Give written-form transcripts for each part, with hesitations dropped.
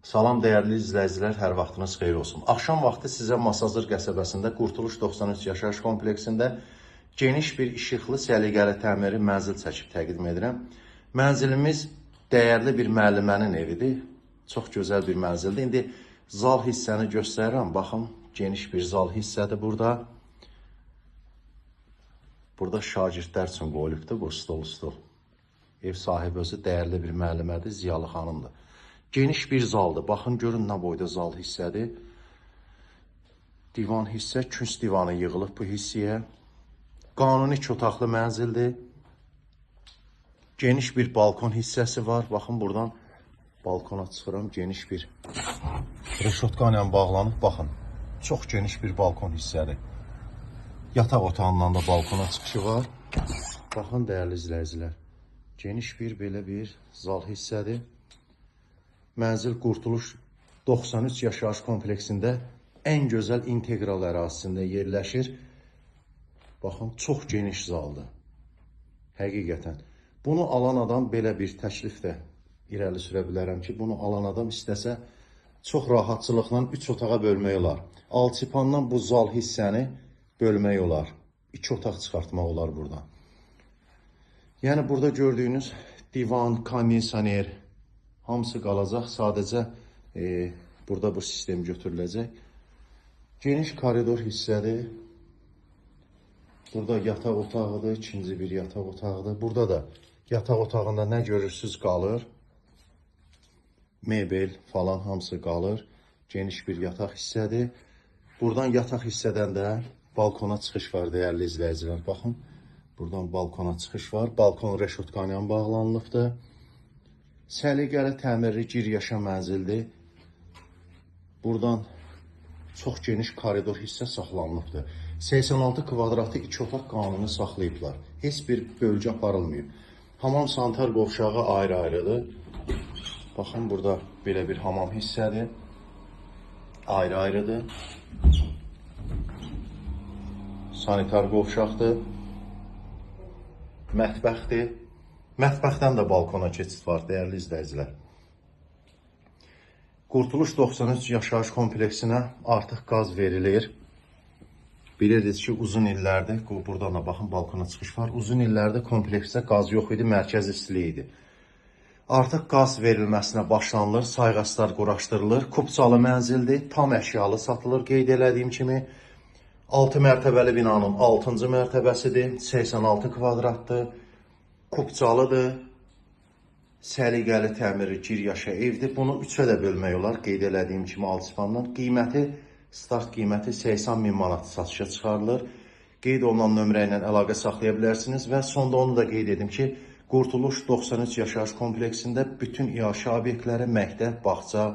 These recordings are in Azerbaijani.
Salam dəyərli izləyicilər, hər vaxtınız xeyir olsun. Axşam vaxtı sizə Masazır qəsəbəsində Qurtuluş 93 yaşayış kompleksində geniş bir işıqlı, səliqəli təmirli mənzil çəkib təqdim edirəm. Mənzilimiz dəyərli bir müəllimənin evidir. Çox gözəl bir mənzildir. İndi zal hissəni göstərirəm. Baxın, geniş bir zal hissədir burada. Burada şagirdlər üçün qoyulubdur bu stol. Ev sahibi özü dəyərli bir müəllimədir, Ziyalı xanımdır. Geniş bir zaldır. Baxın, görün nə boyda zal hissədir. Divan hissə, künc divanı yığılıb bu hissəyə. Qanuni 2 otaqlı mənzildir. Geniş bir balkon hissəsi var. Baxın, buradan balkona çıxıram. Geniş bir reşotka ilə bağlanıb. Baxın, çox geniş bir balkon hissədir. Yataq otağından da balkona çıxışı var. Baxın, dəyərli izləyicilər. Geniş bir belə bir zal hissədir. Mənzil Qurtuluş 93 yaşayış kompleksində ən gözəl integral ərazisində yerləşir. Baxın, çox geniş zaldır. Həqiqətən. Bunu alan adam belə bir təklif də irəli sürə bilərəm ki, bunu alan adam istəsə çox rahatçılıqla 3 otağa bölmək olar. Alçıpandan bu zal hissəni bölmək olar. 2 otaq çıxartmaq olar buradan. Yəni, burada gördüyünüz divan, kondisioner, hamısı qalacaq. Sadəcə burada bu sistem götürüləcək. Geniş koridor hissədir. Burada yataq otağıdır, ikinci bir yataq otağıdır. Burada da yataq otağında nə görürsünüz qalır. Mebel falan hamısı qalır. Geniş bir yataq hissədir. Buradan yataq hissədən də balkona çıxış var, dəyərli izləyicilər. Baxın, buradan balkona çıxış var. Balkon reşotka ilə bağlanılıbdır. Səliqəli təmirli giriyaşa mənzildir. Buradan çox geniş koridor hissə saxlanılıbdır. 86 kvadratı 2 otaq qanunu saxlayıblar. Heç bir bölgə aparılmıyor. Hamam sanitar qovşağı ayrı-ayrıdır. Baxın, burada belə bir hamam hissədir. Ayrı-ayrıdır. Sanitar qovşaqdır. Mətbəxdir. Mətbəxdən də balkona keçid var, dəyərli izləyicilər. Qurtuluş 93 yaşayış kompleksinə artıq qaz verilir. Bilirsiniz ki, uzun illərdir, buradan da baxın, balkona çıxış var. Uzun illərdir kompleksə qaz yox idi, mərkəz istilik idi. Artıq qaz verilməsinə başlanılır, sayğaclar quraşdırılır. Kupçalı mənzildir, tam əşyalı satılır, qeyd elədiyim kimi. 6 mərtəbəli binanın 6-cı mərtəbəsidir, 86 kvadratdır. Kupçalıdır, səliqəli təmirli giriyaşa evdir. Bunu 3-ə də bölmək olar, qeyd elədiyim kimi alçıpandan. Qiyməti, start qiyməti 80.000 manat satışa çıxarılır. Qeyd olunan nömrə ilə əlaqə saxlaya bilərsiniz və sonda onu da qeyd edim ki, Qurtuluş 93 yaşayış kompleksində bütün iaşə obyektləri, məktəb, bağça,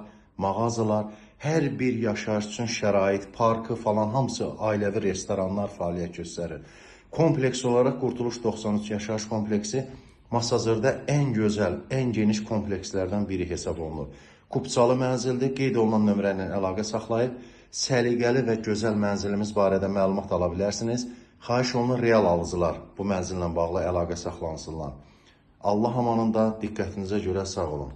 mağazalar, hər bir yaşayış üçün şərait, parkı falan hamısı ailəvi restoranlar fəaliyyət göstərir. Kompleks olaraq Qurtuluş 93 yaşayış kompleksi Masazırda ən gözəl, ən geniş komplekslərdən biri hesab olunur. Kupçalı mənzildir, qeyd olunan nömrə ilə əlaqə saxlayıb, səliqəli və gözəl mənzilimiz barədə məlumat ala bilərsiniz. Xahiş olunur, real alıcılar bu mənzillə bağlı əlaqə saxlansınlar. Allah amanında, diqqətinizə görə sağ olun.